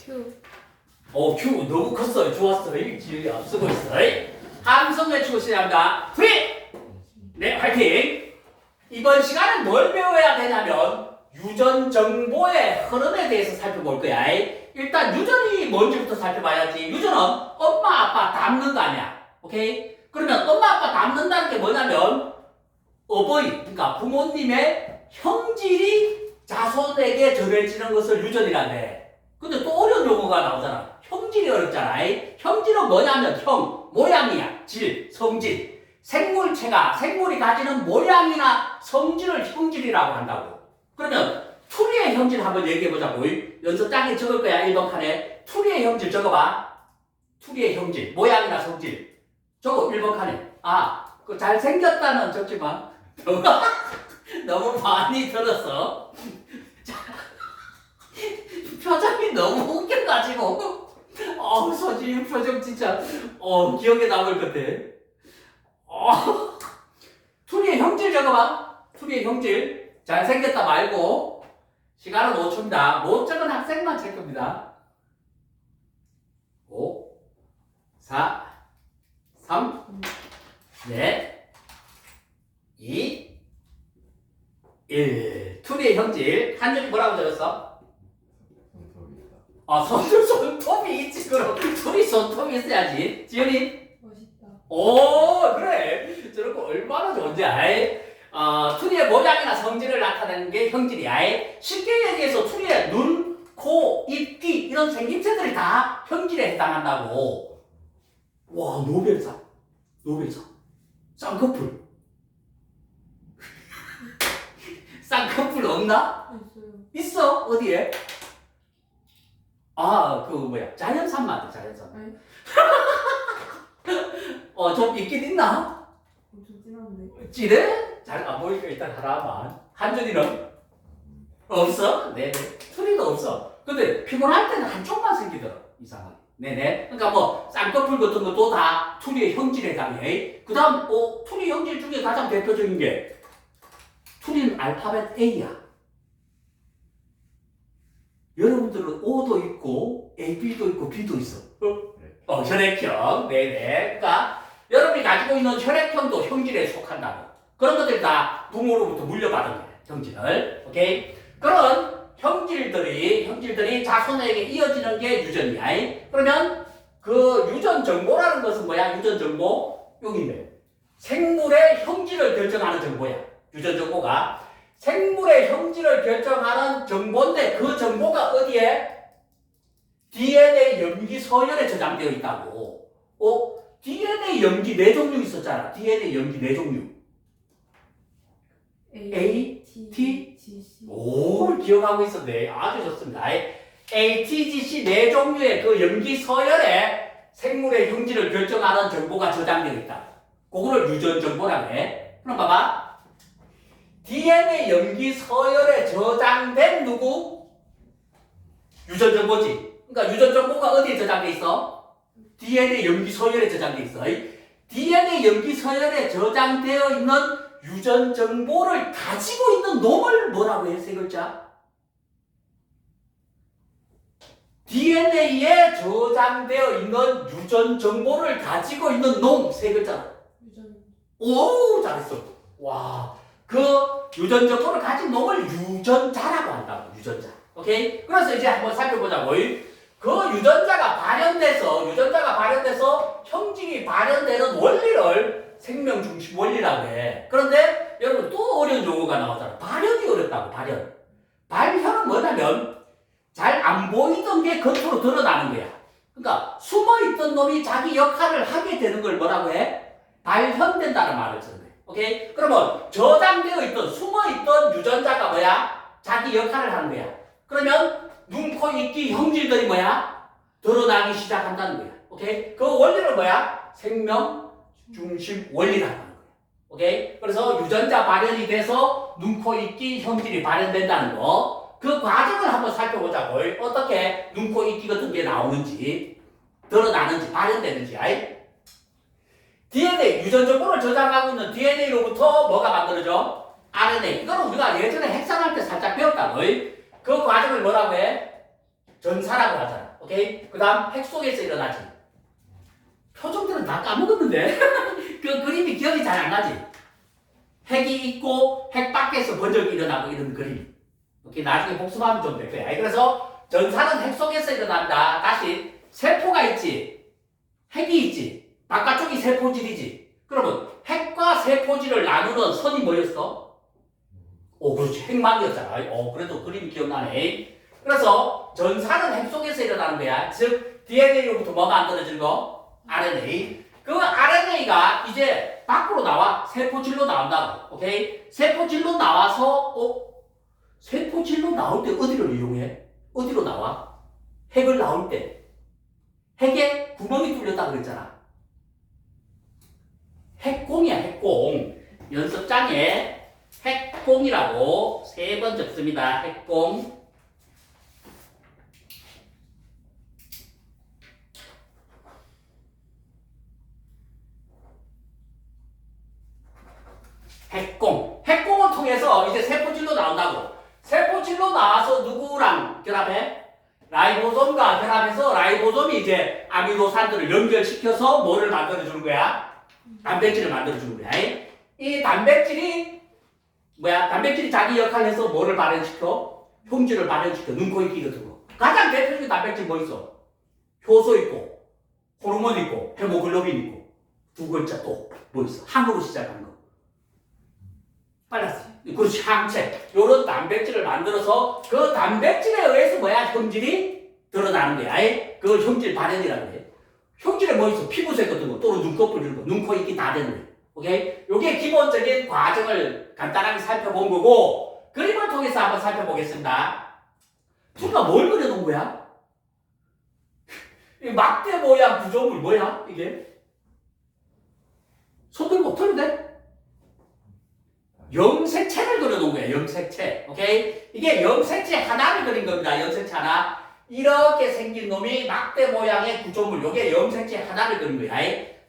Q. Q 너무 컸어요. 좋았어. 지율이 앞서고 있어. 함성 외치고 시작합니다. 프리! 네, 화이팅! 이번 시간은 뭘 배워야 되냐면 유전 정보의 흐름에 대해서 살펴볼 거야. 일단 유전이 뭔지부터 살펴봐야지. 유전은 엄마 아빠 닮는 거 아니야. 오케이? 그러면 엄마 아빠 닮는다는 게 뭐냐면 어버이, 그러니까 부모님의 형질이 자손에게 전해지는 것을 유전이란대. 근데 또 어려운 용어가 나오잖아. 형질이 어렵잖아. 형질은 뭐냐면 형, 모양이야. 질, 성질. 생물이 가지는 모양이나 성질을 형질이라고 한다고. 그러면 투리의 형질 한번 얘기해보자고. 연습장에 적을 거야. 1번 칸에. 투리의 형질 적어봐. 투리의 형질, 모양이나 성질. 적어, 1번 칸에. 그 잘생겼다는 적지마. 너무 많이 들었어. 표정이 너무 웃겨가지고. 서진 표정 진짜, 기억에 남을 것 같아. 투리의 형질 적어봐. 투리의 형질. 잘생겼다 말고. 시간은 5초입니다. 못 적은 학생만 칠 겁니다. 5, 4, 3, 네, 2, 1. 투리의 형질. 한 줄이 뭐라고 적었어? 손톱이 있지. 그럼 투리 손톱이 있어야지. 지연이? 멋있다. 그래. 저런 거 얼마나 좋은지. 투리의 모양이나 성질을 나타내는 게 형질이야. 쉽게 얘기해서 투리의 눈, 코, 입, 귀 이런 생김새들이 다 형질에 해당한다고. 와, 노벨상. 쌍꺼풀. 쌍꺼풀 없나? 있어요. 있어. 어디에? 자연산 맞아. 자연산. 좀 있긴 있나? 엄청 진한데. 찌래? 잘 안 보이니까 일단 하나만. 한준이는? 없어? 네네. 투리도 없어. 근데 피곤할 때는 한쪽만 생기더라. 이상하게. 네네. 그러니까 쌍꺼풀 같은 것도 다 투리의 형질에 해당해. 그 다음, 투리 형질 중에 가장 대표적인 게 투리는 알파벳 A야. 여러분들은 O도 있고 A, B도 있고 B도 있어. 혈액형. 네네. 그러니까 여러분이 가지고 있는 혈액형도 형질에 속한다고. 그런 것들이 다 부모로부터 물려받은 거야. 형질을. 오케이? 그런 형질들이 자손에게 이어지는 게 유전이야. 그러면 그 유전 정보라는 것은 뭐야? 유전 정보? 여기네. 생물의 형질을 결정하는 정보야. 유전 정보가. 생물의 형질을 결정하는 정보인데 그 정보가 어디에? DNA 염기 서열에 저장되어 있다고. DNA 염기 4종류 있었잖아. DNA 염기 4종류. A, T, G, C. 기억하고 있었네. 아주 좋습니다. A, T, G, C 4종류의 그 염기 서열에 생물의 형질을 결정하는 정보가 저장되어 있다. 그거를 유전 정보라고 해. 그럼 봐봐. DNA 염기 서열에 저장된 누구? 유전 정보지. 그러니까 유전 정보가 어디에 저장돼 있어? DNA 염기 서열에 저장돼 있어. DNA 염기 서열에 저장되어 있는 유전 정보를 가지고 있는 놈을 뭐라고 해? 세 글자. DNA에 저장되어 있는 유전 정보를 가지고 있는 놈 세 글자. 유전. 잘했어. 와, 그 유전 정보를 가진 놈을 유전자라고 한다고. 유전자. 오케이? 그래서 이제 한번 살펴보자고. 그 유전자가 발현돼서 형질이 발현되는 원리를 생명 중심 원리라고 해. 그런데 여러분 또 어려운 용어가 나오잖아. 발현이 어렵다고. 발현은 뭐냐면 잘 안 보이던 게 겉으로 드러나는 거야. 그러니까 숨어있던 놈이 자기 역할을 하게 되는 걸 뭐라고 해? 발현된다는 말을 쓰는 거야. 오케이? 그러면 저장되어 있던 숨어있던 유전자가 뭐야? 자기 역할을 하는 거야. 그러면 눈, 코, 입, 귀 형질들이 뭐야? 드러나기 시작한다는 거야. 오케이? 그 원리는 뭐야? 생명 중심 원리라는 거야. 오케이? 그래서 유전자 발현이 돼서 눈, 코, 입, 귀 형질이 발현된다는 거. 그 과정을 한번 살펴보자고. 어떻게 눈, 코, 입, 귀 같은 게 나오는지, 드러나는지, 발현되는지. DNA, 유전 정보를 저장하고 있는 DNA로부터 뭐가 만들어져? RNA. 이거는 우리가 예전에 핵산할 때 살짝 배웠다고. 그 과정을 뭐라고 해? 전사라고 하잖아. 오케이? 그 다음 핵 속에서 일어나지. 표정들은 다 까먹었는데 그 그림이 기억이 잘 안 나지. 핵이 있고 핵 밖에서 번쩍이 일어나고 이런 그림. 오케이? 나중에 복습하면 좀 될 거야. 그래서 전사는 핵 속에서 일어난다. 다시 세포가 있지. 핵이 있지. 바깥쪽이 세포질이지. 그러면 핵과 세포질을 나누는 선이 뭐였어? 그렇지. 핵막이었잖아. 그래도 그림이 기억나네. 그래서 전사는 핵 속에서 일어나는 거야. 즉 DNA로부터 뭐 만들어지는 거? RNA. 그 RNA가 이제 밖으로 나와. 세포질로 나온다고. 오케이? 세포질로 나와서 세포질로 나올 때 어디를 이용해? 어디로 나와? 핵을 나올 때. 핵에 구멍이 뚫렸다 그랬잖아. 핵공이야, 핵공. 연습장에 핵공이라고 3번 적습니다. 핵공. 핵공. 핵공을 통해서 이제 세포질로 나온다고. 세포질로 나와서 누구랑 결합해? 라이보솜과 결합해서 라이보솜이 이제 아미노산들을 연결시켜서 뭐를 만들어주는 거야? 단백질을 만들어주는 거야. 이 단백질이 뭐야? 단백질이 자기 역할을 해서 뭐를 발현시켜? 흉질을 발현시켜. 눈, 코, 입, 귀 같은 거. 가장 대표적인 단백질 뭐 있어? 효소 있고, 호르몬 있고, 헤모글로빈 있고. 두 글자 또 뭐 있어? 항으로 시작하는 거. 빨랐어. 그렇지, 항체. 요런 단백질을 만들어서 그 단백질에 의해서 뭐야? 형질이 드러나는 거야. 그걸 형질 발현이라고 해. 형질에 뭐 있어? 피부색 같은 거, 또는 눈꺼풀 이런 거, 눈, 코, 입, 귀 다 되는 거야. 오케이? 요게 기본적인 과정을 간단하게 살펴본 거고, 그림을 통해서 한번 살펴보겠습니다. 우리가 뭘 그려놓은 거야? 이 막대 모양 구조물 뭐야? 이게? 손 들고 털어도 돼? 염색체를 그려놓은 거야. 염색체. 오케이? 이게 염색체 하나를 그린 겁니다. 염색체 하나. 이렇게 생긴 놈이 막대 모양의 구조물. 요게 염색체 하나를 그린 거야.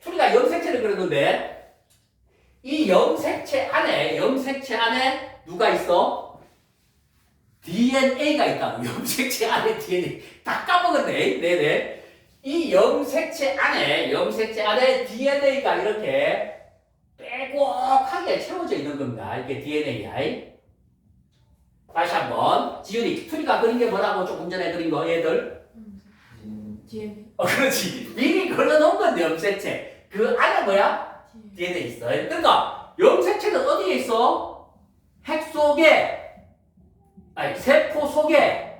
우리가 염색체를 그렸는데 이 염색체 안에 누가 있어? DNA가 있다고. 염색체 안에 DNA. 다 까먹었네. 네네. 이 염색체 안에 DNA가 이렇게 빼곡하게 채워져 있는 겁니다. 이게 DNA야. 다시 한번. 지훈이, 투리가 그린 게 뭐라고 조금 전에 그린 거, 얘들? DNA. 그렇지. 미리 그려놓은 건데, 염색체. 그 안에 뭐야? DNA 있어. 그러니까, 염색체는 어디에 있어? 세포 속에,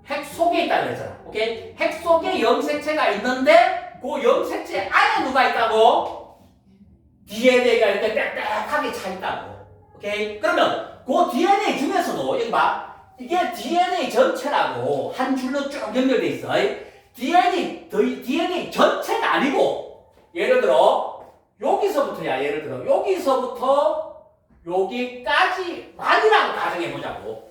핵 속에 있다고 그랬잖아. 오케이? 핵 속에 염색체가 있는데, 그 염색체 안에 누가 있다고? DNA가 이렇게 빽빽하게 차 있다고. 오케이? 그러면 그 DNA 중에서도 여기 봐. 이게 DNA 전체라고 한 줄로 쭉 연결돼 있어. DNA 전체가 아니고 예를 들어 여기서부터야. 여기서부터 여기까지만이라고 가정해 보자고.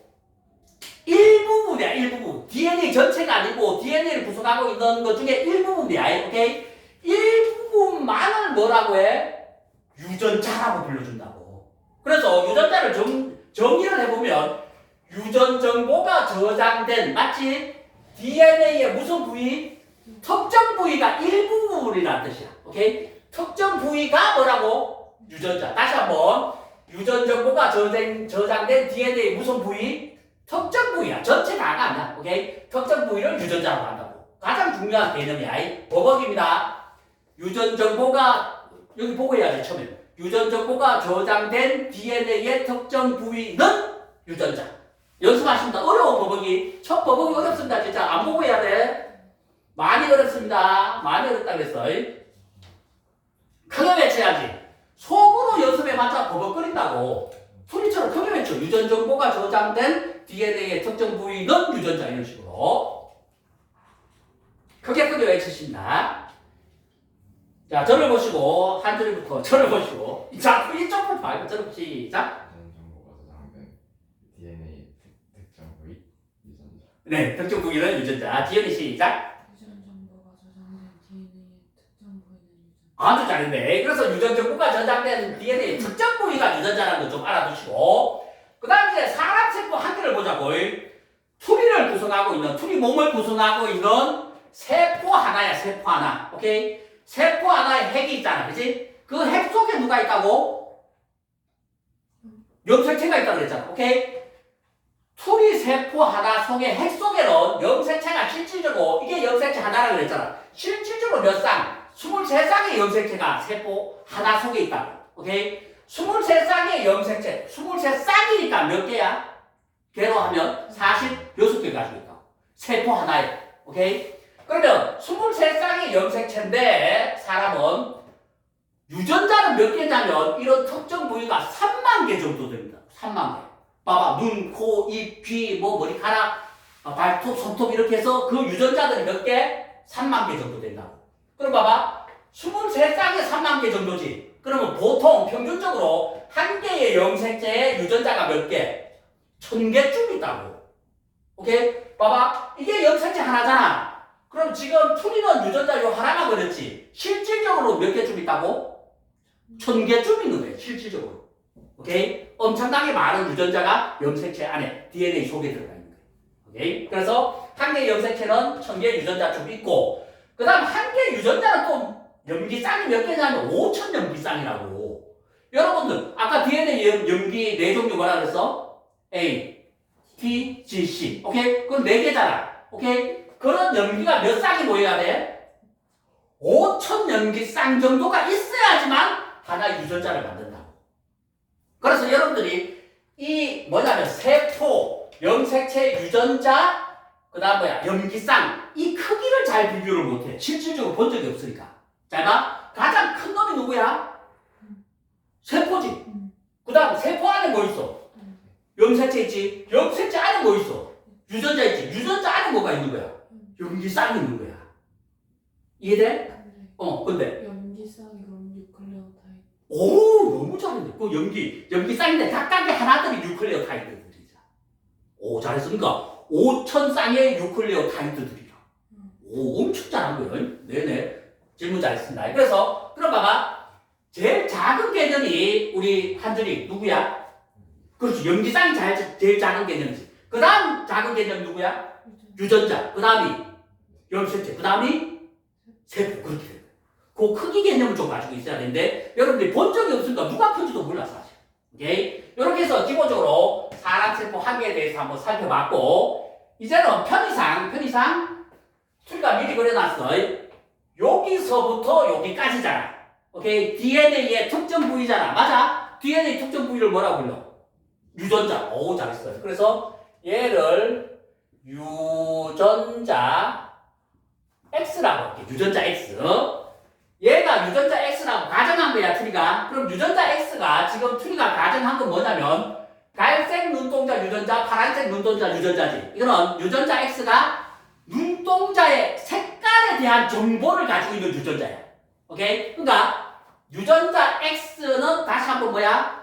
일부분이야. 일부분. DNA 전체가 아니고 DNA를 구성하고 있는 것 중에 일부분이야. 오케이? 일부분만을 뭐라고 해? 유전자라고 불러준다고. 그래서 유전자를 정의를 해보면 유전 정보가 저장된, 맞지? DNA의 무슨 부위? 특정 부위가 일부분이라는 뜻이야. 오케이? 특정 부위가 뭐라고? 유전자. 다시 한번. 유전 정보가 저장된 DNA 무슨 부위? 특정 부위야. 전체 다가 아니야. 오케이? 특정 부위를 유전자라고 한다고. 가장 중요한 개념이야. 버벅입니다. 유전 정보가 여기 보고 해야지, 처음에. 유전 정보가 저장된 DNA의 특정 부위는 유전자. 연습하십니다. 어려워, 버벅이. 첫 버벅이 어렵습니다, 진짜. 안 보고 해야 돼. 많이 어렵습니다. 많이 어렵다 그랬어. 크게 외쳐야지. 속으로 연습해봤자 버벅거린다고. 소리처럼 크게 외쳐. 유전 정보가 저장된 DNA의 특정 부위는 유전자. 이런 식으로. 크게 외치십니다. 자, 저를 보시고, 한 줄부터 저를 보시고. 자, 이쪽부터 말고 저를 시작. 네, 특정 부위는 유전자. 지연이 시작. 유전 정보가 저장된 DNA의 특정 부위는 유전자. 아주 잘했네. 그래서 유전 정보가 저장된 DNA 특정 부위가 유전자라는 거 좀 알아두시고. 그 다음 이제 사람 세포 한 개를 보자고. 투리를 구성하고 있는, 투리 몸을 구성하고 있는 세포 하나야, 세포 하나. 오케이? 세포 하나에 핵이 있잖아. 그지? 그 핵 속에 누가 있다고? 염색체가 있다고 그랬잖아. 오케이? 투리 세포 하나 속에 핵 속에는 염색체가 실질적으로, 이게 염색체 하나라고 그랬잖아. 실질적으로 몇 쌍? 23쌍의 염색체가 세포 하나 속에 있다고. 오케이? 23쌍의 염색체, 23쌍이니까 몇 개야? 개로 하면 46개 가지고 있다. 세포 하나에. 오케이? 그러면 23쌍의 염색체인데 사람은 유전자는 몇 개냐면 이런 특정 부위가 3만 개 정도 됩니다. 3만 개. 봐봐. 눈, 코, 입, 귀, 머리카락, 발톱, 손톱 이렇게 해서 그 유전자들이 몇 개? 3만 개 정도 된다고. 그럼 봐봐. 23쌍에 3만 개 정도지. 그러면 보통 평균적으로 한 개의 염색체에 유전자가 몇 개? 1000개쯤 있다고. 오케이? 봐봐. 이게 염색체 하나잖아. 그럼 지금 투리는 유전자 요 하나가 그랬지. 실질적으로 몇 개쯤 있다고? 1000개쯤 있는 거예요. 실질적으로. 오케이? 엄청나게 많은 유전자가 염색체 안에 DNA 속에 들어가 있는 거예요. 오케이? 그래서 한 개의 염색체는 1000개 유전자쯤 있고, 그 다음 한 개의 유전자는 또 염기쌍이 몇 개냐면 5000 염기쌍이라고. 여러분들 아까 DNA 염기 네 종류 뭐라 그랬어? A, T, G, C. 오케이? 그건 네 개잖아. 오케이? 그런 염기가 몇 쌍이 모여야 돼? 5000 염기쌍 정도가 있어야지만 하나의 유전자를 만든다고. 그래서 여러분들이 이 뭐냐면 세포, 염색체 유전자, 그 다음 뭐야? 염기쌍. 이 크기를 잘 비교를 못해. 실질적으로 본 적이 없으니까. 자, 봐. 가장 큰 놈이 누구야? 세포지. 그 다음 세포 안에 뭐 있어? 염색체 있지. 염색체 안에 뭐 있어? 유전자 있지. 유전자 안에 뭐가 있는 거야? 염기쌍이 있는 거야. 이해돼? 근데 염기쌍 이건 뉴클레오타이드. 오, 너무 잘했네. 그 염기쌍인데 각각의 하나들이 뉴클레오타이드들이잖아. 오, 잘했으니까 5000 쌍의 뉴클레오타이드들이야. 오, 엄청 잘한 거예요. 네네. 질문 잘했습니다. 그래서 그럼 봐봐. 제일 작은 개념이 우리 한준이 누구야? 그렇지. 염기쌍이 제일 작은 개념이지. 그 다음 작은 개념 누구야? 유전자. 그 다음이 염색체. 그 다음이 세포. 그렇게 돼요. 그 크기 개념을 좀 가지고 있어야 되는데 여러분들이 본 적이 없으니까 누가 큰지도 몰라 사실. 오케이? 이렇게 해서 기본적으로 사람 세포 한 개에 대해서 한번 살펴봤고 이제는 편의상 수리가 미리 그려놨어. 여기서부터 여기까지잖아. 오케이? DNA의 특정 부위잖아. 맞아? DNA 특정 부위를 뭐라고 불러? 유전자. 오, 잘했어요. 그래서 얘를 유전자 X라고 할게. 유전자 X. 얘가 유전자 X라고 가정한 거야, 트리가. 그럼 유전자 X가 지금 트리가 가정한 건 뭐냐면 갈색 눈동자 유전자, 파란색 눈동자 유전자지. 이거는 유전자 X가 눈동자의 색깔에 대한 정보를 가지고 있는 유전자야. 오케이? 그러니까 유전자 X는 다시 한번 뭐야?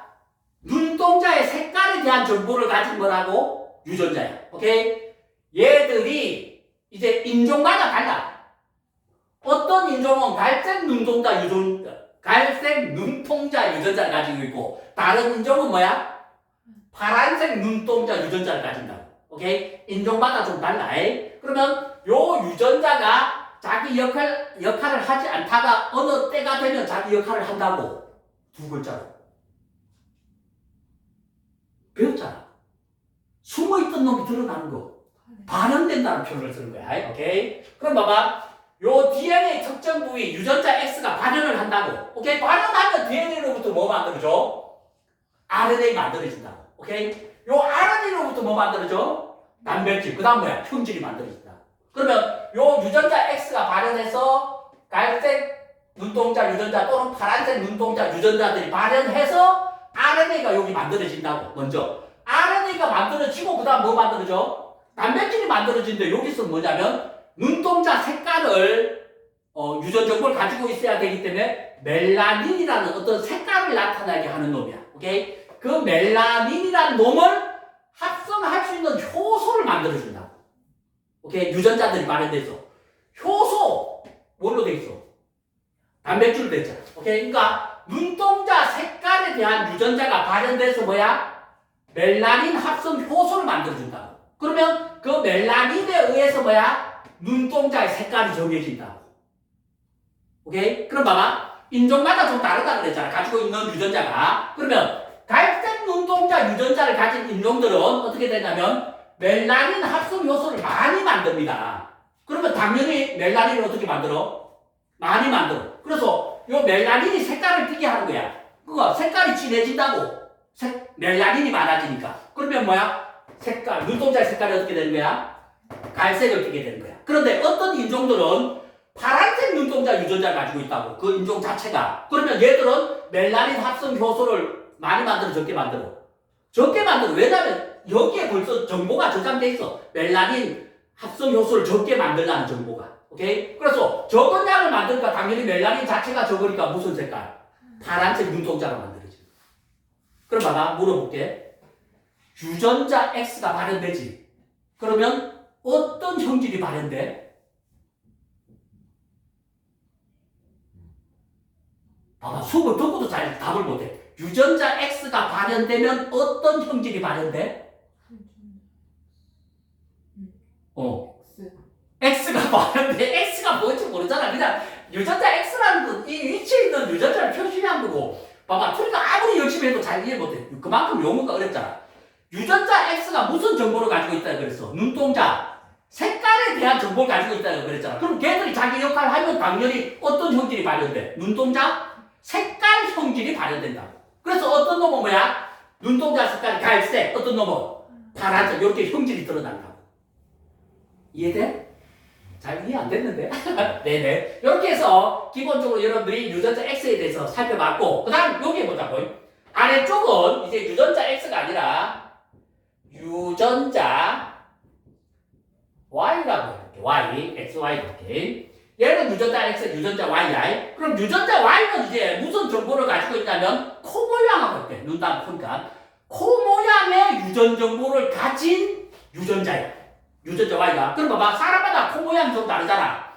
눈동자의 색깔에 대한 정보를 가진 거라고? 유전자야. 오케이? 얘들이 이제 인종마다 달라. 어떤 인종은 갈색 눈동자 유전자를 가지고 있고 다른 인종은 뭐야? 파란색 눈동자 유전자를 가진다. 오케이? 인종마다 좀 달라. 그러면 요 유전자가 자기 역할을 하지 않다가 어느 때가 되면 자기 역할을 한다고. 두 글자로. 배웠잖아. 숨어있던 놈이 드러나는 거. 발현된다는 표현을 쓰는 거야. 오케이? 그럼 봐봐. 요 DNA 특정 부위 유전자 X가 발현을 한다고. 오케이? 발현하면 DNA로부터 뭐 만들어져? RNA 만들어진다고. 오케이? 요 RNA로부터 뭐 만들어져? 단백질. 그 다음 뭐야? 품질이 만들어진다. 그러면 요 유전자 X가 발현해서 갈색 눈동자 유전자 또는 파란색 눈동자 유전자들이 발현해서 RNA가 여기 만들어진다고. 먼저 RNA가 만들어지고 그 다음 뭐 만들어져? 단백질이 만들어진데 여기서 뭐냐면 눈동자 색깔을 유전 정보를 가지고 있어야 되기 때문에 멜라닌이라는 어떤 색깔을 나타나게 하는 놈이야. 오케이? 그 멜라닌이라는 놈을 합성할 수 있는 효소를 만들어준다. 오케이? 유전자들이 발현돼서 효소 뭘로 돼 있어? 단백질로 돼 있잖아. 오케이? 그러니까 눈동자 색깔에 대한 유전자가 발현돼서 뭐야? 멜라닌 합성 효소를 만들어준다. 그러면 그 멜라닌에 의해서 뭐야? 눈동자의 색깔이 정해진다고. 오케이? 그럼 봐봐. 인종마다 좀 다르다 그랬잖아. 가지고 있는 유전자가. 그러면 갈색 눈동자 유전자를 가진 인종들은 어떻게 되냐면 멜라닌 합성 요소를 많이 만듭니다. 그러면 당연히 멜라닌을 어떻게 만들어? 많이 만들어. 그래서 요 멜라닌이 색깔을 띠게 하는 거야. 그거 색깔이 진해진다고. 멜라닌이 많아지니까. 그러면 뭐야? 색깔, 눈동자의 색깔이 어떻게 되는 거야? 갈색을 띠게 되는 거야. 그런데 어떤 인종들은 파란색 눈동자 유전자를 가지고 있다고. 그 인종 자체가. 그러면 얘들은 멜라닌 합성 효소를 많이 만들어, 적게 만들어? 적게 만들어. 왜냐면 여기에 벌써 정보가 저장돼 있어. 멜라닌 합성 효소를 적게 만들라는 정보가. 오케이? 그래서 적은 양을 만드니까 당연히 멜라닌 자체가 적으니까 무슨 색깔? 파란색 눈동자가 만들어져. 그럼 봐봐. 물어볼게. 유전자 X가 발현되지. 그러면 어떤 형질이 발현돼? 봐봐. 수업을 듣고도 잘 답을 못해. 유전자 X가 발현되면 어떤 형질이 발현돼? X가 발현돼. X가 뭔지 모르잖아. 그냥 유전자 X라는 건 이 위치에 있는 유전자를 표시한 거고. 봐봐. 우리가 아무리 열심히 해도 잘 이해 못해. 그만큼 용어가 어렵잖아. 유전자 X가 무슨 정보를 가지고 있다고 그랬어? 눈동자, 색깔에 대한 정보를 가지고 있다고 그랬잖아. 그럼 걔들이 자기 역할을 하면 당연히 어떤 형질이 발현돼? 눈동자, 색깔 형질이 발현된다고. 그래서 어떤 놈은 뭐야? 눈동자 색깔이 갈색, 어떤 놈은 파란색, 이렇게 형질이 드러난다고. 이해돼? 잘 이해 안 됐는데? 네네. 이렇게 해서 기본적으로 여러분들이 유전자 X에 대해서 살펴봤고, 그 다음 여기 보자고. 아래쪽은 이제 유전자 X가 아니라 유전자 Y라고 해볼게. Y, XY 이렇게. 얘는 유전자 X, 유전자 Y야. 그럼 유전자 Y는 이제 무슨 정보를 가지고 있냐면 코 모양하고 이렇게 눈 딱 보니까 코 모양의 유전 정보를 가진 유전자야. 유전자 Y가. 그럼 봐봐. 사람마다 코 모양이 좀 다르잖아.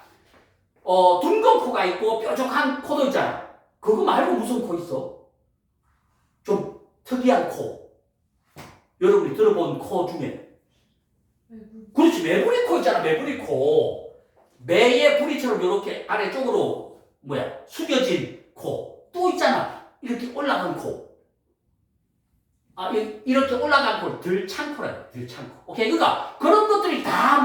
둥근 코가 있고 뾰족한 코도 있잖아. 그거 말고 무슨 코 있어? 좀 특이한 코. 여러분이 들어본 코 중에. 그렇지. 매부리 코 있잖아. 매부리 코. 매의 부리처럼 이렇게 아래쪽으로 숙여진 코. 또 있잖아. 이렇게 올라간 코. 이렇게 올라간 코. 들창코라. 들창코. 오케이. 그러니까 그런 것들이 다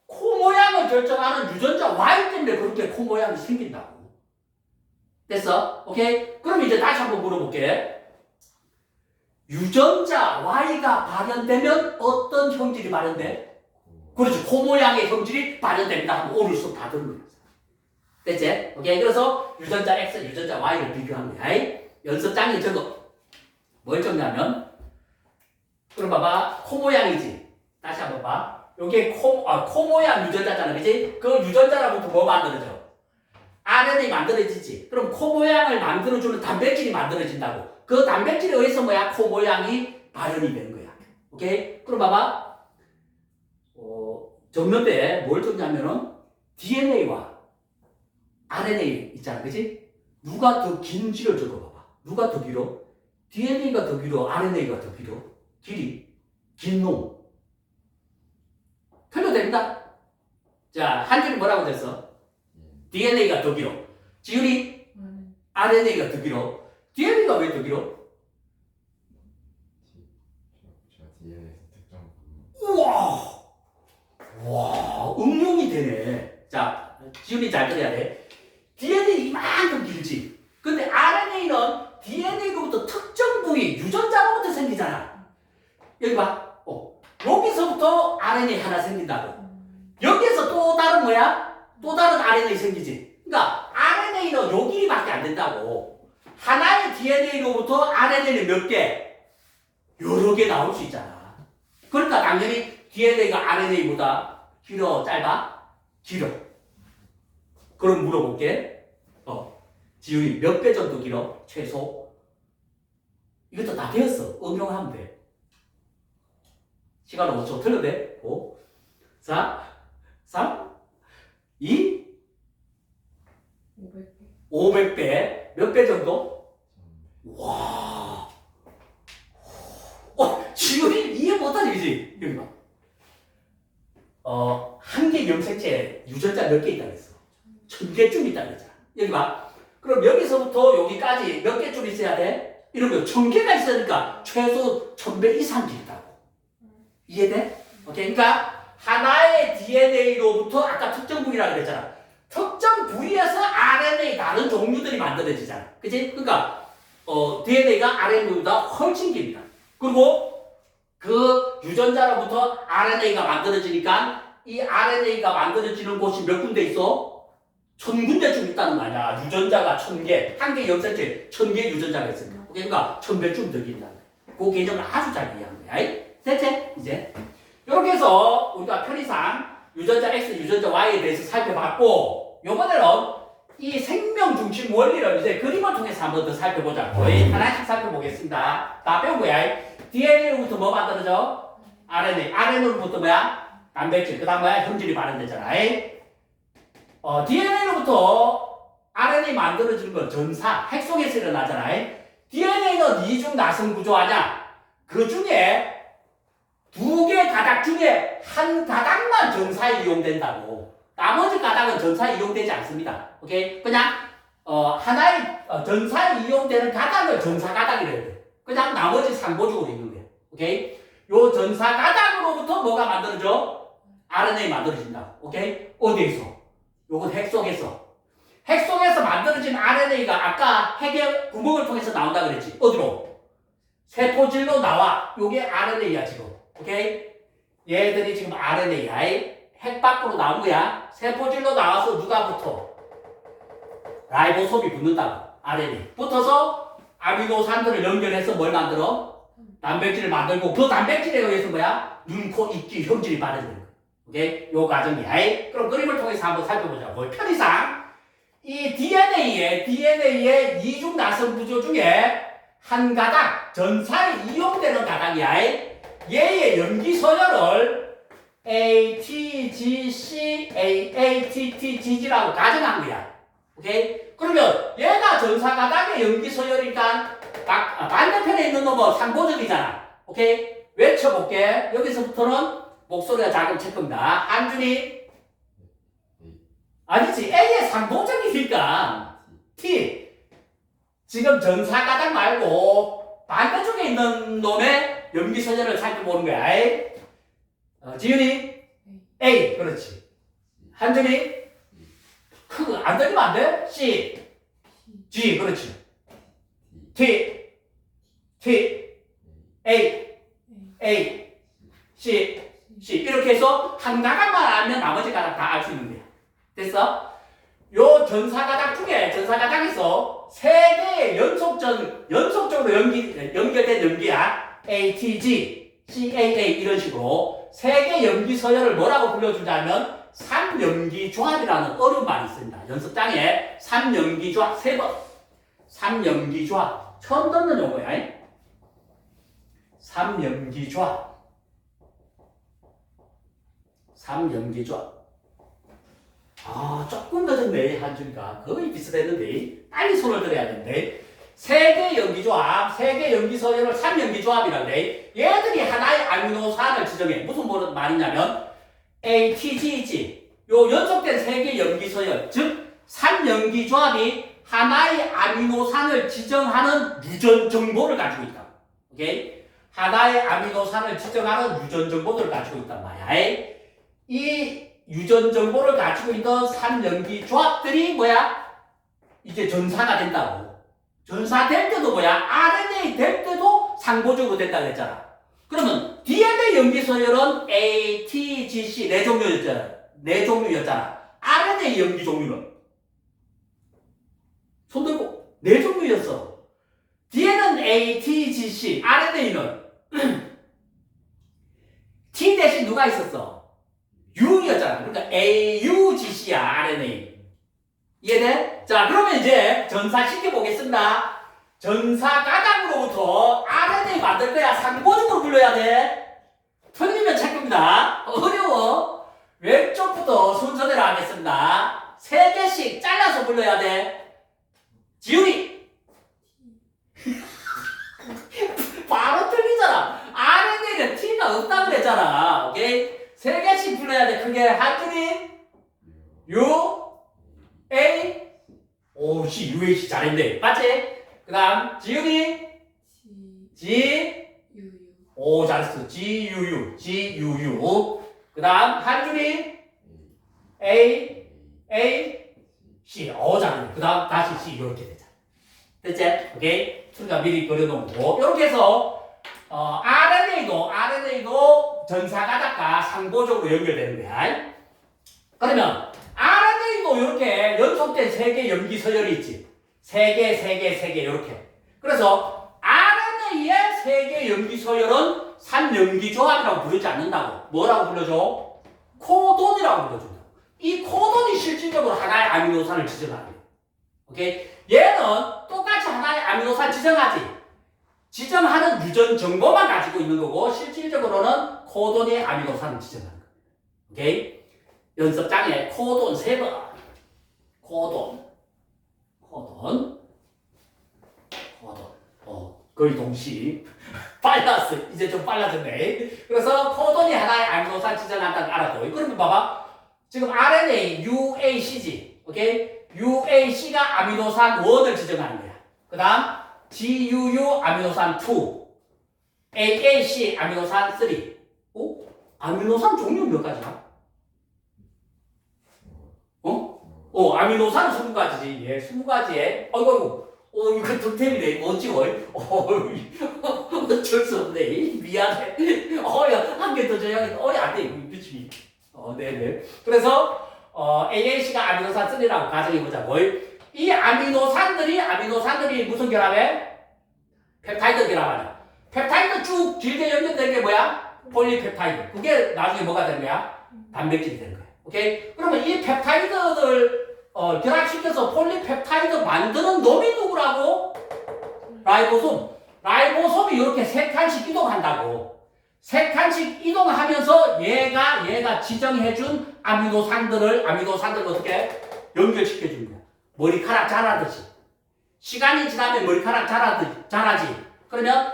코 모양을 결정하는 유전자 Y 때문에 그렇게 코 모양이 생긴다고. 됐어? 오케이? 그럼 이제 다시 한번 물어볼게. 유전자 Y가 발현되면 어떤 형질이 발현돼? 그렇지. 코 모양의 형질이 발현됩니다. 하면 오를 수 다 듣는 거야. 됐지? 오케이. 그래서 유전자 X, 유전자 Y를 비교한 거야. 연습장에 적어. 뭘 적냐면, 그럼 봐봐. 코 모양이지. 다시 한번 봐. 요게 코 모양 유전자잖아. 그치? 그 유전자로부터 뭐 만들어져? RNA 만들어지지. 그럼 코 모양을 만들어주는 단백질이 만들어진다고. 그 단백질에 의해서 코 모양이 발현이 되는 거야. 오케이? 그럼 봐봐. 정면배에 뭘 적냐면은 DNA와 RNA 있잖아. 그치? 누가 더 긴지를 적어봐봐. 누가 더 길어? DNA가 더 길어? RNA가 더 길어? 길이? 긴 놈. 틀려도 됩니다. 자, 한 줄이 뭐라고 됐어? DNA가 더 길어. 지율이? RNA가 더 길어. DNA가 왜 더 길어? 우와! 와, 응용이 되네. 자, 지훈이 잘 들어야 돼. DNA 이만큼 길지. 근데 RNA는 DNA로부터 특정 부위, 유전자로부터 생기잖아. 여기 봐. 여기서부터 RNA 하나 생긴다고. 여기에서 또 다른 또 다른 RNA 생기지. 그러니까 RNA는 요 길이밖에 안 된다고. 하나의 DNA로부터 RNA는 몇 개? 여러 개 나올 수 있잖아. 그러니까 당연히 DNA가 RNA보다 길어, 짧아? 길어. 그럼 물어볼게. 지율이 몇 배 정도 길어? 최소? 이것도 다 배웠어. 응용하면 돼. 시간 5초. 틀려도 돼? 5, 4, 3, 2, 500배. 몇 배 정도? 와. 지율이 이해 못하지, 그지? 여기 봐. 한 개 염색체에 유전자 몇 개 있다고 했어? 1000개쯤 있다고 했잖아. 여기 봐. 그럼 여기서부터 여기까지 몇 개쯤 있어야 돼? 이러면 1000개가 있으니까 최소 1000배 이상 길다고. 이해돼? 오케이. 그러니까 하나의 DNA로부터 아까 특정 부위라고 그랬잖아. 특정 부위에서 RNA 다른 종류들이 만들어지잖아. 그치? 그러니까 DNA가 RNA보다 훨씬 깁니다. 그리고 그 유전자로부터 RNA가 만들어지니까 이 RNA가 만들어지는 곳이 몇 군데 있어? 1000군데쯤 있다는 거 아니야. 유전자가 1000개, 한 개 염색체 1000개 유전자가 있으니까. 그러니까 1000배쯤 더 긴다. 그 개념을 아주 잘 이해한 거야. 됐지? 이제 이렇게 해서 우리가 편의상 유전자 X, 유전자 Y에 대해서 살펴봤고, 요번에는 이 생명 중심 원리를 이제 그림을 통해서 한 번 더 살펴보자고. 하나씩 살펴보겠습니다. 다 배운 거야. DNA로부터 뭐 만들어져? RNA. RNA로부터 뭐야? 단백질. 그 다음 뭐야? 형질이 발현되잖아. DNA로부터 RNA 만들어지는 건 전사, 핵 속에서 일어나잖아. DNA는 이중 나선 구조하냐? 그 중에 두 개 가닥 중에 한 가닥만 전사에 이용된다고. 나머지 가닥은 전사에 이용되지 않습니다. 오케이? 그냥 하나의 전사에 이용되는 가닥을 전사 가닥이라 해야 돼. 그냥 나머지 상보적으로 있는 거야. 오케이? 요 전사 가닥으로부터 뭐가 만들어져? RNA 만들어진다. 오케이? 어디에서? 요건 핵 속에서. 핵 속에서 만들어진 RNA가 아까 핵의 구멍을 통해서 나온다 그랬지. 어디로? 세포질로 나와. 요게 RNA야 지금. 오케이? 얘들이 지금 RNA야. 핵 밖으로 나온 거야. 세포질로 나와서 누가 붙어? 라이보솜이 붙는다고. RNA. 붙어서 아미노산들을 연결해서 뭘 만들어? 단백질을 만들고 그 단백질에 의해서 뭐야? 눈, 코, 입, 귀, 형질이 발현되는 거야. 오케이? 요 과정이야. 그럼 그림을 통해서 한번 살펴보자고. 편의상 이 DNA의 이중 나선 구조 중에 한 가닥, 전사에 이용되는 가닥이야. 얘의 염기 서열을 ATGC, AATTGG라고 가정한 거야. 오케이? 그러면 얘가 전사 가닥의 염기 서열이니까 반대편에 있는 놈은 상보적이잖아. 오케이? 외쳐볼게. 여기서부터는 목소리가 작은 칠 겁니다. 한준이. 아니지. A의 상보적이니까 T. 지금 전사 가닥 말고 반대쪽에 있는 놈의 염기 서열을 살펴보는 거야. 지윤이 A. 그렇지. 한준이 안 들리면 안 돼? C. G. 그렇지. T. A. C. 이렇게 해서 한 가닥만 알면 나머지 가닥 다 알 수 있는 거야. 됐어? 요 전사 가닥 중에 전사 가닥에서 세 개의 연속적으로 연결된 염기야. ATG, CAA 이런 식으로 세 개 염기 서열을 뭐라고 불러주냐면 3염기 조합이라는 어려운 말이 있습니다. 연습장에 3염기 조합 3번. 3염기 조합 처음 듣는 용어야. 3염기 조합. 3염기 조합. 조금 늦었네. 한준이가 거의 비슷했는데 빨리 손을 들어야 되는데 세 개 염기 조합, 세 개 염기 서열을 3염기 조합이라고 해. 얘들이 하나의 아미노산을 지정해. 무슨 말이냐면 ATGG 요 연속된 세 개 염기 서열, 즉 3염기 조합이 하나의 아미노산을 지정하는 유전 정보를 가지고 있다. 오케이? 하나의 아미노산을 지정하는 유전 정보를 가지고 있단 말이야. 이 유전 정보를 가지고 있는 3염기 조합들이 뭐야? 이제 전사가 된다고. 전사될 때도 뭐야? RNA 될 때도 상보적으로 된다고 했잖아. 그러면 DNA 염기 서열은 ATGC 네 종류였잖아. RNA 염기 종류는 손 들고 네 종류였어. DNA는 ATGC, RNA는 T 대신 누가 있었어? U였잖아. 그러니까 AUGC야, RNA. 이해돼? 자, 그러면 이제 전사시켜 보겠습니다. 전사 가닥으로부터 RNA 만들 거야. 상보적으로 불러야 돼. 틀리면 체크입니다. 어려워. 왼쪽부터 순서대로 하겠습니다. 3개씩 잘라서 불러야 돼. 지훈이. 바로 틀리잖아. RNA는 T가 없다고 그랬잖아. 오케이? 세 개씩 불러야 돼. 크게 한줄이 U, A, 오씨 UAC 잘했네. 맞지? 그 다음 지훈이 G, 유유 오 잘했어. GUU, GUU. 그 다음 한줄이 A, A, C. 잘했네. 그 다음 다시 C 이렇게 되자. 됐지? 오케이? 우리가 미리 그려놓고 이렇게 해서 RNA도 전사가닥과 상보적으로 연결되는 거야. 그러면 RNA도 이렇게 연속된 3개 염기 서열이 있지. 3개 이렇게. 그래서 RNA의 3개 염기 서열은 3염기 조합이라고 부르지 않는다고. 뭐라고 불러줘? 코돈이라고 불러준다. 이 코돈이 실질적으로 하나의 아미노산을 지정하는 거야. 오케이? 얘는 똑같이 하나의 아미노산 지정하지. 지정하는 유전 정보만 가지고 있는 거고 실질적으로는 코돈의 아미노산을 지정하는 거야. 오케이? 연습장에 코돈 3번. 코돈. 거의 동시. 빨랐어. 이제 좀 빨라졌네. 그래서 코돈이 하나의 아미노산 지정한다는 걸 알았고. 그러면 봐봐. 지금 RNA, UAC지. 오케이? UAC가 아미노산 1을 지정하는 거야. 그 다음 GUU 아미노산 2, AAC 아미노산 3. 아미노산 종류 몇 가지야? 아미노산은 20가지지. 예, 20가지에. 이거 득템이네. 뭔지, 어쩔 수 없네. 미안해. 한 개 더 줘야 안 돼. 미치기. 네네. 그래서, AAC가 아미노산 3라고 가정해보자고. 이 아미노산들이 무슨 결합해? 펩타이드 결합하냐. 펩타이드 쭉 길게 연결된 게 뭐야? 폴리펩타이드. 그게 나중에 뭐가 되는 거야? 단백질이 되는 거야. 오케이? 그러면 이 펩타이드들 결합시켜서 폴리펩타이드 만드는 놈이 누구라고? 라이보솜. 라이보솜이 이렇게 3칸씩 이동한다고. 3칸씩 이동하면서 얘가 지정해준 아미노산들을 어떻게 연결시켜주는 거야. 머리카락 자라듯이. 시간이 지나면 머리카락 자라지. 그러면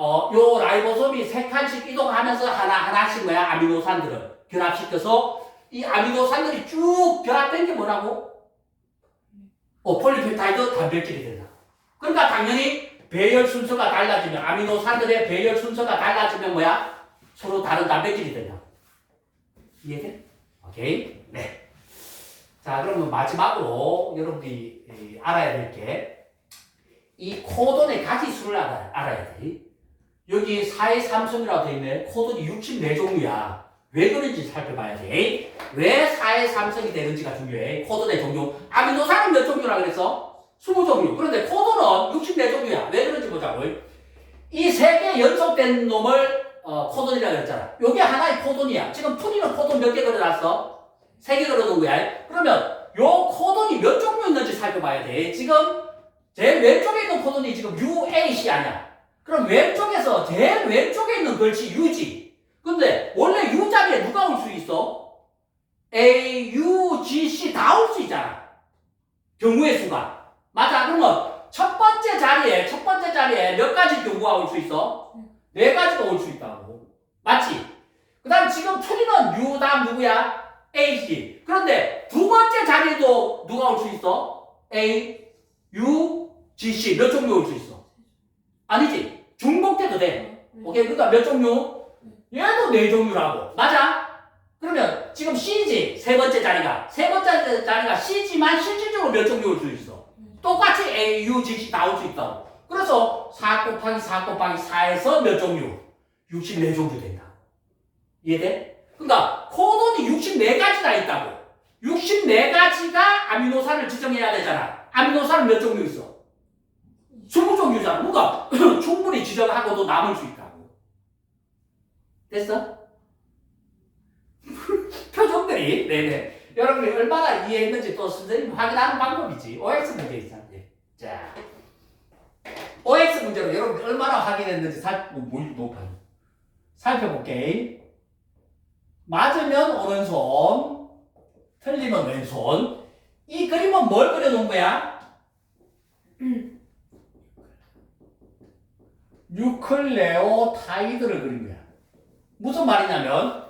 요 라이보솜이 3칸씩 이동하면서 하나씩 뭐야? 아미노산들을 결합시켜서 이 아미노산들이 쭉 결합된 게 뭐라고? 폴리펩타이드 단백질이 된다. 그러니까 당연히 배열 순서가 달라지면 아미노산들의 배열 순서가 달라지면 뭐야? 서로 다른 단백질이 된다. 이해돼? 오케이? 네. 자, 그러면 마지막으로 여러분들이 알아야 될 게 이 코돈의 가지수를 알아야 돼. 여기 4의 삼성이라고 되어 있네. 코돈이 64종류야. 왜 그런지 살펴봐야 돼. 왜 4의 삼성이 되는지가 중요해. 코돈의 종류. 아미노산은 몇 종류라고 그랬어? 20종류. 그런데 코돈은 64종류야. 왜 그런지 보자고. 이 3개 연속된 놈을 코돈이라고 그랬잖아. 요게 하나의 코돈이야. 지금 푸니는 코돈 몇 개 그려놨어? 3개 그려놓은 거야. 그러면 요 코돈이 몇 종류 있는지 살펴봐야 돼. 지금 제일 왼쪽에 있는 코돈이 지금 UAC 아니야. 그럼 왼쪽에서 제일 왼쪽에 있는 글씨 U지. 근데 원래 U 자리에 누가 올 수 있어? A, U, G, C 다 올 수 있잖아. 경우의 수가. 맞아. 그러면 첫 번째 자리에 몇 가지 경우가 올 수 있어? 4가지가 올 수 있다고. 맞지? 그 다음 지금 푸니는 U 다음 누구야? A지. 그런데 두 번째 자리에도 누가 올 수 있어? A, U, G, C 몇 종류 올 수 있어? 아니지. 중복돼도 돼. 오케이. 그러니까 몇 종류? 얘도 4종류라고. 맞아? 그러면 지금 C지. 세 번째 자리가 C지만 실질적으로 몇 종류 올 수 있어? 똑같이 A, U, G, C 다 올 수 있다고. 그래서 4 곱하기 4 곱하기 4에서 몇 종류? 64종류 된다. 이해돼? 그러니까 코돈이 64가지나 있다고. 64가지가 아미노산을 지정해야 되잖아. 아미노산은 몇 종류 있어? 20종류잖아. 그러니까 충분히 지정하고도 남을 수 있다고. 됐어? 표정들이 네네. 여러분이 얼마나 이해했는지 또 선생님 확인하는 방법이지. OX 문제 있잖아. 자, OX 문제로 여러분이 얼마나 확인했는지 살펴볼게. 맞으면 오른손, 틀리면 왼손. 이 그림은 뭘 그려놓은 거야? 뉴클레오타이드를 그린 거야. 무슨 말이냐면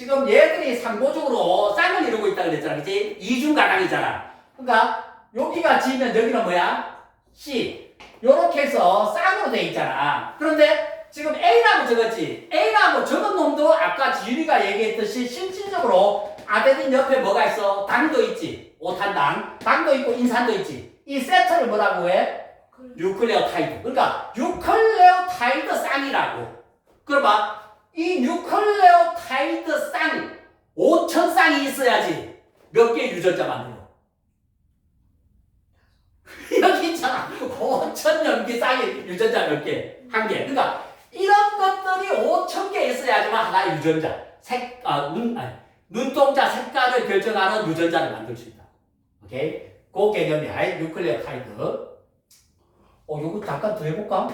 지금 얘들이 상호적으로 쌍을 이루고 있다 그랬잖아. 그치? 이중가당이잖아. 그러니까 여기가 G면 여기는 뭐야? C. 요렇게 해서 쌍으로 돼 있잖아. 그런데 지금 A라고 적었지. A라고 적은 놈도 아까 지윤이가 얘기했듯이 실질적으로 아데닌 옆에 뭐가 있어? 당도 있지. 오탄당. 당도 있고 인산도 있지. 이 세트를 뭐라고 해? 뉴클레오타이드. 그러니까 뉴클레오타이드 쌍이라고. 그럼 봐. 이 뉴클레오타이드 쌍 5천 쌍이 있어야지 몇 개의 유전자 만들어. 여기 있잖아. 5천 연기 쌍이 유전자 몇 개? 한 개. 그러니까 이런 것들이 5천 개 있어야지만 하나의 유전자. 눈동자 색깔을 결정하는 유전자를 만들 수 있다. 오케이? 그 개념이야. 뉴클레오타이드. 요거 잠깐 더 해볼까?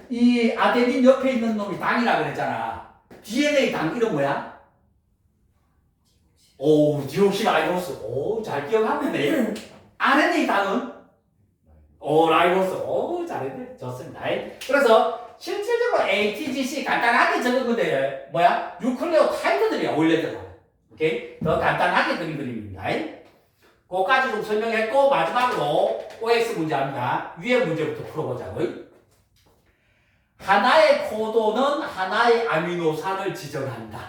이 아데닌 옆에 있는 놈이 당이라 그랬잖아. DNA 당 이름 뭐야? 오, 디옥시라이보스. 오, 잘 기억하네. RNA 당은? 오, 라이보스. 오, 잘했네. 좋습니다. 그래서 실질적으로 ATGC 간단하게 적은 건데 뭐야? 뉴클레오타이드들이야, 원래대로. 오케이? 더 간단하게 그린 그림입니다. 그거까지 좀 설명했고 마지막으로 OX 문제입니다. 위에 문제부터 풀어보자고요. 하나의 코도는 하나의 아미노산을 지정한다.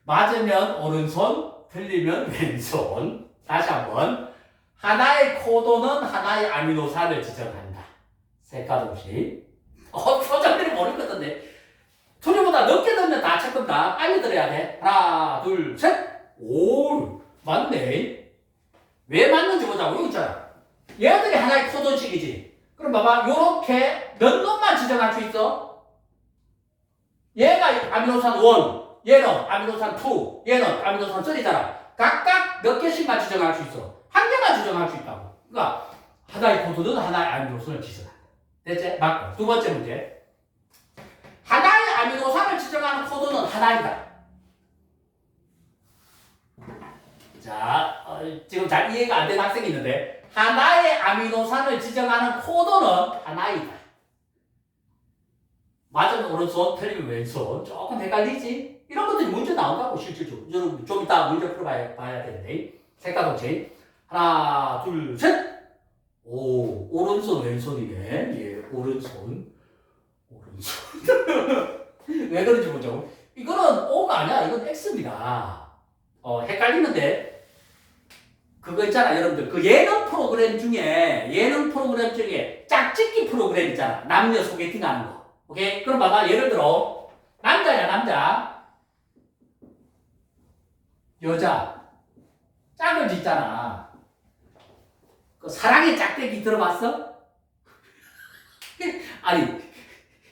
맞으면 오른손, 틀리면 왼손. 다시 한번. 하나의 코도는 하나의 아미노산을 지정한다. 색깔 없이. 표정들이 모르거든요. 투리보다 늦게 들면 다 체크다. 빨리 들어야 돼. 하나, 둘, 셋. 오, 맞네. 왜 맞는지 보자고. 여기 있잖아. 얘들이 하나의 코도식이지. 그럼 봐봐. 요렇게 몇 놈만 지정할 수 있어? 얘가 아미노산 1, 얘는 아미노산 2, 얘는 아미노산 3잖아. 각각 몇 개씩만 지정할 수 있어. 한 개만 지정할 수 있다고. 그러니까 하나의 코도는 하나의 아미노산을 지정한다. 됐지? 맞고. 두 번째 문제. 하나의 아미노산을 지정하는 코도는 하나이다. 자, 지금 잘 이해가 안 되는 학생이 있는데 하나의 아미노산을 지정하는 코도는 하나이다. 맞으면 오른손, 틀리면 왼손. 조금 헷갈리지? 이런 것들이 문제 나온다고 실질적으로. 여러분 좀 이따 문제 풀어봐야 되는데. 색깔 동체. 하나, 둘, 셋. 오, 오른손, 왼손이네. 예, 오른손. 왜 그런지 보죠. 이거는 O가 아니야. 이건 X입니다. 헷갈리는데. 그거 있잖아, 여러분들. 그 예능 프로그램 중에 짝짓기 프로그램 있잖아. 남녀 소개팅 하는 거. 오케이? 그럼 봐봐. 예를 들어, 남자야, 남자. 여자. 짝을 짓잖아. 그 사랑의 짝대기 들어봤어? 아니,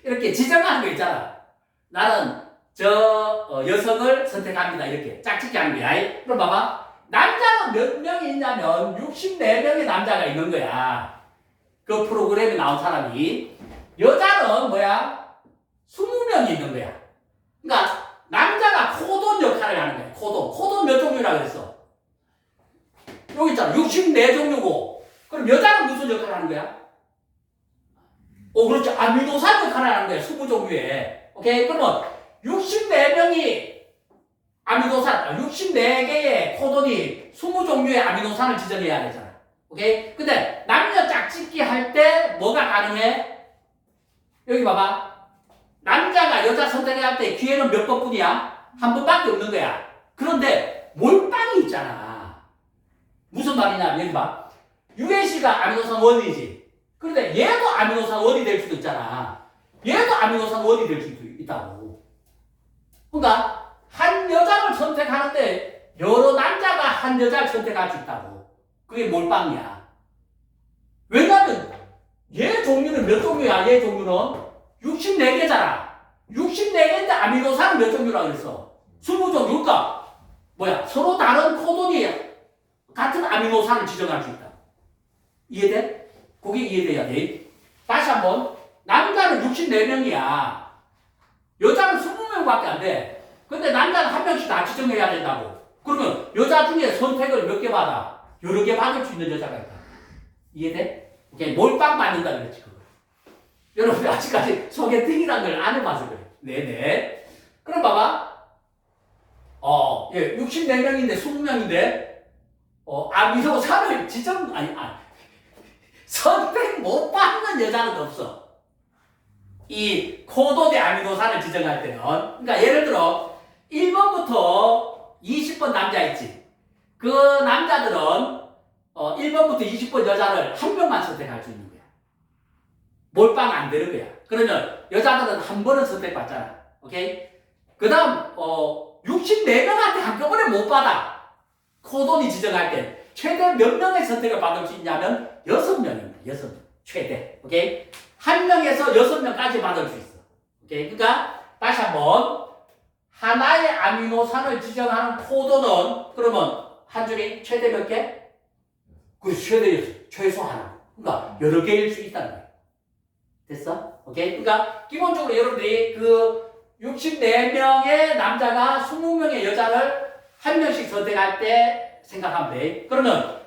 이렇게 지정하는 거 있잖아. 나는 여성을 선택합니다. 이렇게 짝짓기 하는 거야. 그럼 봐봐. 남자는 몇 명이 있냐면 64명의 남자가 있는 거야. 그 프로그램에 나온 사람이. 여자는 뭐야? 20명이 있는 거야. 그러니까 남자가 코돈 역할을 하는 거야. 코돈 몇 종류라고 그랬어? 여기 있잖아. 64종류고. 그럼 여자는 무슨 역할을 하는 거야? 그렇죠. 아미노산 역할을 하는 거야. 20종류에. 오케이? 그러면 64명이 아미노산, 64개의 코돈이 20종류의 아미노산을 지정해야 되잖아. 오케이? 근데 남녀 짝짓기 할 때 뭐가 가능해? 여기 봐봐. 남자가 여자 선택할 때 기회는 몇 번뿐이야? 한 번밖에 없는 거야. 그런데 몰빵이 있잖아. 무슨 말이냐? 여기 봐. UAC가 아미노산 1이지. 그런데 얘도 아미노산 1이 될 수도 있잖아. 얘도 아미노산 1이 될 수도 있다고. 그러니까 한 여자를 선택하는데 여러 남자가 한 여자를 선택할 수 있다고. 그게 몰빵이야. 왜냐면 얘 종류는 몇 종류야? 얘 종류는 64개잖아. 64개인데 아미노산은 몇 종류라고 그랬어? 20종류. 그러니까 뭐야? 서로 다른 코돈이 같은 아미노산을 지정할 수 있다. 이해돼? 그게 이해돼야 돼. 다시 한번. 남자는 64명이야. 여자는 20명밖에 안 돼. 근데 남자는 한 명씩 다 지정해야 된다고. 그러면 여자 중에 선택을 몇 개 받아? 여러 개 받을 수 있는 여자가 있다. 이해돼? 오케이. 몰빵 받는다 그랬지, 그거. 여러분 아직까지 소개팅이라는 걸 안 해봐서 그래. 네네. 그럼 봐봐. 예, 64명인데 20명인데 아미노산을 선택 못 받는 여자는 없어. 이 코도대 아미노산을 지정할 때는. 그러니까 예를 들어 1번부터 20번 남자 있지. 그 남자들은 1번부터 20번 여자를 한 명만 선택할 수 있는 거야. 몰빵 안 되는 거야. 그러면 여자들은 한 번은 선택받잖아. 오케이? 그 다음 64명한테 한꺼번에 못 받아. 코돈이 지정할 때 최대 몇 명의 선택을 받을 수 있냐면 6명입니다. 6명. 최대. 오케이? 한 명에서 6명까지 받을 수 있어. 오케이? 그러니까 다시 한번 하나의 아미노산을 지정하는 코돈은 그러면 한 줄이 최대 몇 개? 그 최소 하나. 그러니까 여러 개일 수 있다는 거야. 됐어? 오케이? 그러니까 기본적으로 여러분들이 그 64명의 남자가 20명의 여자를 한 명씩 선택할 때 생각하면 돼. 그러면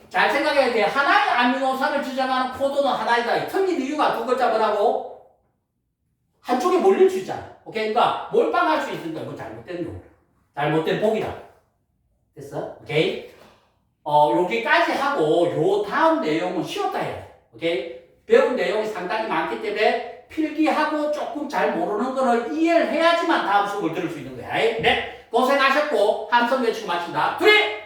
잘 생각해야 돼. 하나의 아미노산을 지정하는 코드는 하나이다. 틀린 이유가 두 글자 뭐라고? 한쪽에 몰릴 수 있잖아. 오케이? 그러니까 몰빵할 수 있으니까 이건 잘못된 거. 잘못된 복이다. 됐어? 오케이? 여기까지 하고 요 다음 내용은 쉬웠다 해야 돼. 오케이? 배운 내용이 상당히 많기 때문에 필기하고 조금 잘 모르는 거를 이해를 해야지만 다음 수업을 들을 수 있는 거야. 네, 고생하셨고 함성 외치고 마친다. 둘이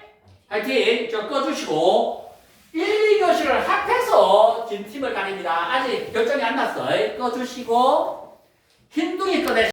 화이팅! 저 꺼주시고 1, 2교시를 합해서 진 팀을 가립니다. 아직 결정이 안 났어. 꺼주시고 흰둥이 꺼내